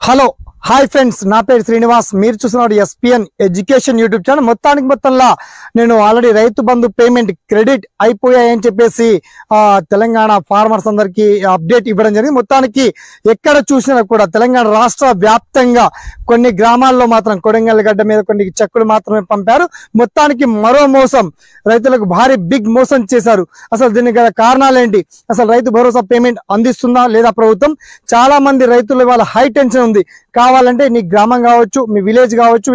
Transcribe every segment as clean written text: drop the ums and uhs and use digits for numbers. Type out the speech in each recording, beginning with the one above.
Hello hi friends, నా పేరు శ్రీనివాస్. మీరు చూస్తున్నారు ఎస్పీఎన్ ఎడ్యుకేషన్ యూట్యూబ్ ఛానల్. మొత్తంలో నేను already Rythu Bandhu payment credit అయిపోయాయని చెప్పేసి తెలంగాణ ఫార్మర్స్ అందరికి అప్డేట్ ఇవ్వడం జరిగింది. మొత్తానికి ఎక్కడ చూసినా కూడా తెలంగాణ రాష్ట్ర వ్యాప్తంగా కొన్ని గ్రామాల్లో మాత్రం కొడంగల్ గడ్డ మీద కొన్ని చెక్కులు మాత్రమే పంపారు. మొత్తానికి మరో మోసం, రైతులకు భారీ బిగ్ మోసం చేశారు. అసలు దీనికి గల కారణాలు ఏంటి? అసలు రైతు భరోసా పేమెంట్ అందిస్తుందా లేదా ప్రభుత్వం? చాలా మంది రైతులు వాళ్ళ హై టెన్షన్ ఉంది. కావాలంటే నీ గ్రామం కావచ్చు, మీ విలేజ్ కావచ్చు,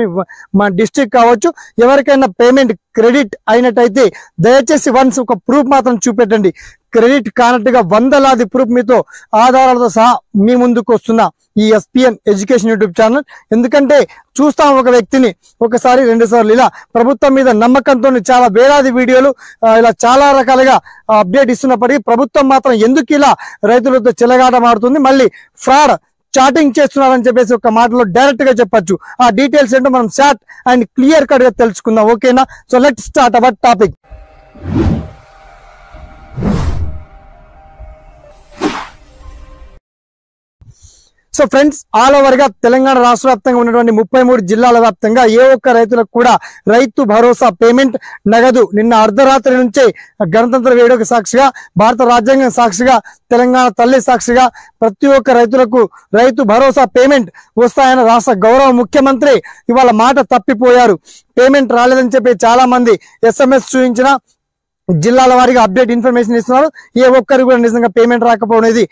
మా డిస్ట్రిక్ట్ కావచ్చు, ఎవరికైనా పేమెంట్ క్రెడిట్ అయినట్టయితే దయచేసి వన్స్ ఒక ప్రూఫ్ మాత్రం చూపెట్టండి. క్రెడిట్ కానట్టుగా వందలాది ప్రూఫ్ మీతో ఆధారాలతో సహా మీ ముందుకు వస్తున్నా ఈ ఎస్పీఎన్ ఎడ్యుకేషన్ యూట్యూబ్ ఛానల్. ఎందుకంటే చూస్తాం ఒక వ్యక్తిని ఒకసారి 2 సార్లు ఇలా ప్రభుత్వం మీద నమ్మకంతో చాలా వేలాది వీడియోలు ఇలా చాలా రకాలుగా అప్డేట్ ఇస్తున్నప్పటికీ ప్రభుత్వం మాత్రం ఎందుకు ఇలా రైతులతో చెలగాట మారుతుంది, మళ్ళీ ఫ్రాడ్ చాటింగ్ చేస్తున్నారని చెప్పేసి ఒక మాటలో డైరెక్ట్ గా చెప్పొచ్చు. ఆ డీటెయిల్స్ ఏంటో మనం షార్ట్ అండ్ క్లియర్ కట్ గా తెలుసుకుందాం. ఓకేనా? So let's start our topic. So friends, all over గా తెలంగాణ రాష్ట్ర వ్యాప్తంగా ఉన్నటువంటి 33 జిల్లాల వ్యాప్తంగా ఏ ఒక్క రైతులకు కూడా రైతు భరోసా పేమెంట్ నగదు నిన్న అర్ధరాత్రి నుంచే గణతంత్ర వేడుక సాక్షిగా, భారత రాజ్యాంగం సాక్షిగా, తెలంగాణ తల్లి సాక్షిగా ప్రతి ఒక్క రైతులకు రైతు భరోసా పేమెంట్ వస్తాయని రాష్ట్ర గౌరవ ముఖ్యమంత్రి ఇవాళ మాట తప్పిపోయారు. పేమెంట్ రాలేదని చెప్పి చాలా మంది SMS చూపించిన జిల్లాల వారీగా అప్డేట్ ఇన్ఫర్మేషన్ ఇస్తున్నారు. ఏ ఒక్కరికి కూడా నిజంగా పేమెంట్ రాకపోవడం ఇది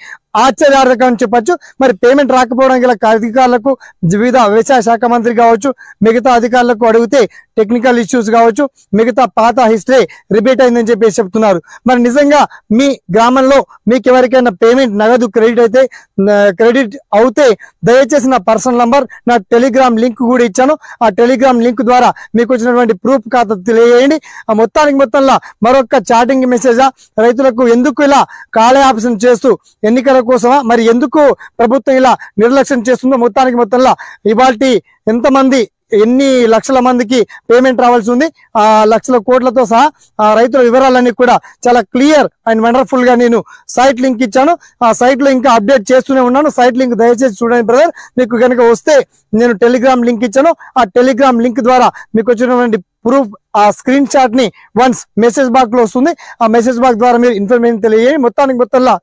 ఆశ్చర్యార్థకం అని చెప్పొచ్చు. మరి పేమెంట్ రాకపోవడం గల అధికారులకు, వివిధ వ్యవసాయ శాఖ మంత్రి కావచ్చు, మిగతా అధికారులకు అడిగితే టెక్నికల్ ఇష్యూస్ కావచ్చు, మిగతా పాత హిస్టరీ రిపీట్ అయిందని చెప్పేసి చెప్తున్నారు. మరి నిజంగా మీ గ్రామంలో మీకు ఎవరికైనా పేమెంట్ నగదు క్రెడిట్ అవుతే దయచేసి నా పర్సనల్ నంబర్, నా టెలిగ్రామ్ లింక్ కూడా ఇచ్చాను. ఆ టెలిగ్రామ్ లింక్ ద్వారా మీకు వచ్చినటువంటి ప్రూఫ్ ఖాతా తెలియజేయండి. ఆ మొత్తంలో మరొక చాటింగ్ మెసేజ్, రైతులకు ఎందుకు ఇలా కాలయాపన చేస్తూ ఎన్నికల కోసమా, మరి ఎందుకు ప్రభుత్వం ఇలా నిర్లక్ష్యం చేస్తుందో మొత్తంలో ఇవాల్టి ఎంతమంది ఎన్ని లక్షల మందికి పేమెంట్ రావాల్సి ఉంది, ఆ లక్షల కోట్లతో సహా ఆ రైతుల వివరాలన్నీ కూడా చాలా క్లియర్ అండ్ వండర్ఫుల్ గా నేను సైట్ లింక్ ఇచ్చాను. ఆ సైట్ లో ఇంకా అప్డేట్ చేస్తూనే ఉన్నాను. సైట్ లింక్ దయచేసి చూడండి బ్రదర్. మీకు కనుక వస్తే నేను టెలిగ్రామ్ లింక్ ఇచ్చాను. ఆ టెలిగ్రామ్ లింక్ ద్వారా మీకు వచ్చినటువంటి ప్రూఫ్ ఆ స్క్రీన్ షాట్ ని వన్స్ మెసేజ్ బాక్స్ లో వస్తుంది. ఆ మెసేజ్ బాక్స్ ద్వారా మీరు ఇన్ఫర్మేషన్ తెలియజేయండి. మొత్తంలో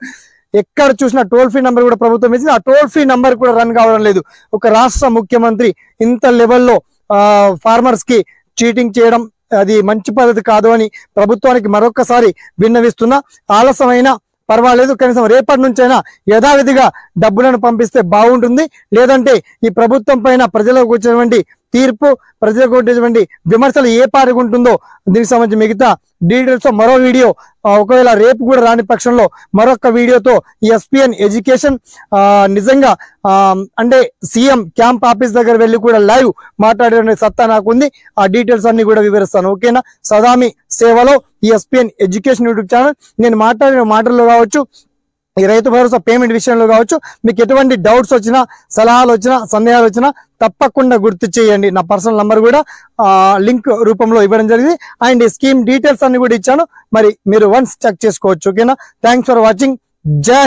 ఎక్కడ చూసినా టోల్ ఫ్రీ నంబర్ కూడా ప్రభుత్వం ఇచ్చింది. ఆ టోల్ ఫ్రీ నంబర్ కూడా రన్ కావడం లేదు. ఒక రాష్ట్ర ముఖ్యమంత్రి ఇంత లెవెల్లో ఫార్మర్స్ కి చీటింగ్ చేయడం అది మంచి పద్ధతి కాదు అని ప్రభుత్వానికి మరొకసారి విన్నవిస్తున్నా. ఆలస్యమైనా పర్వాలేదు, కనీసం రేపటి నుంచైనా యథావిధిగా డబ్బులను పంపిస్తే బాగుంటుంది. లేదంటే ఈ ప్రభుత్వం పైన ప్రజలకు వచ్చినటువంటి తీర్పు, ప్రజలకు వచ్చేటువంటి విమర్శలు ఏ పాటికి ఉంటుందో దీనికి సంబంధించి మిగతా డీటెయిల్స్ మరో వీడియో, ఒకవేళ రేపు కూడా రాని పక్షంలో మరొక వీడియోతో ఎస్పీఎన్ ఎడ్యుకేషన్ నిజంగా అంటే సీఎం క్యాంప్ ఆఫీస్ దగ్గర వెళ్ళి కూడా లైవ్ మాట్లాడే సత్తా నాకు ఉంది. ఆ డీటెయిల్స్ అన్ని కూడా వివరిస్తాను. ఓకేనా? సదామి సేవలో ఈ ఎస్పీఎన్ ఎడ్యుకేషన్ యూట్యూబ్ ఛానల్. నేను మాట్లాడిన మాటల్లో కావచ్చు, ఈ రైతు భరోసా పేమెంట్ విషయంలో కావచ్చు, మీకు ఎటువంటి డౌట్స్ వచ్చినా, సలహాలు వచ్చినా, సందేహాలు వచ్చినా తప్పకుండా గుర్తు చేయండి. నా పర్సనల్ నంబర్ కూడా లింక్ రూపంలో ఇవ్వడం జరిగింది. అండ్ ఈ స్కీమ్ డీటెయిల్స్ అన్ని కూడా ఇచ్చాను. మరి మీరు వన్స్ చెక్ చేసుకోవచ్చు. ఓకేనా? Thanks for watching. జై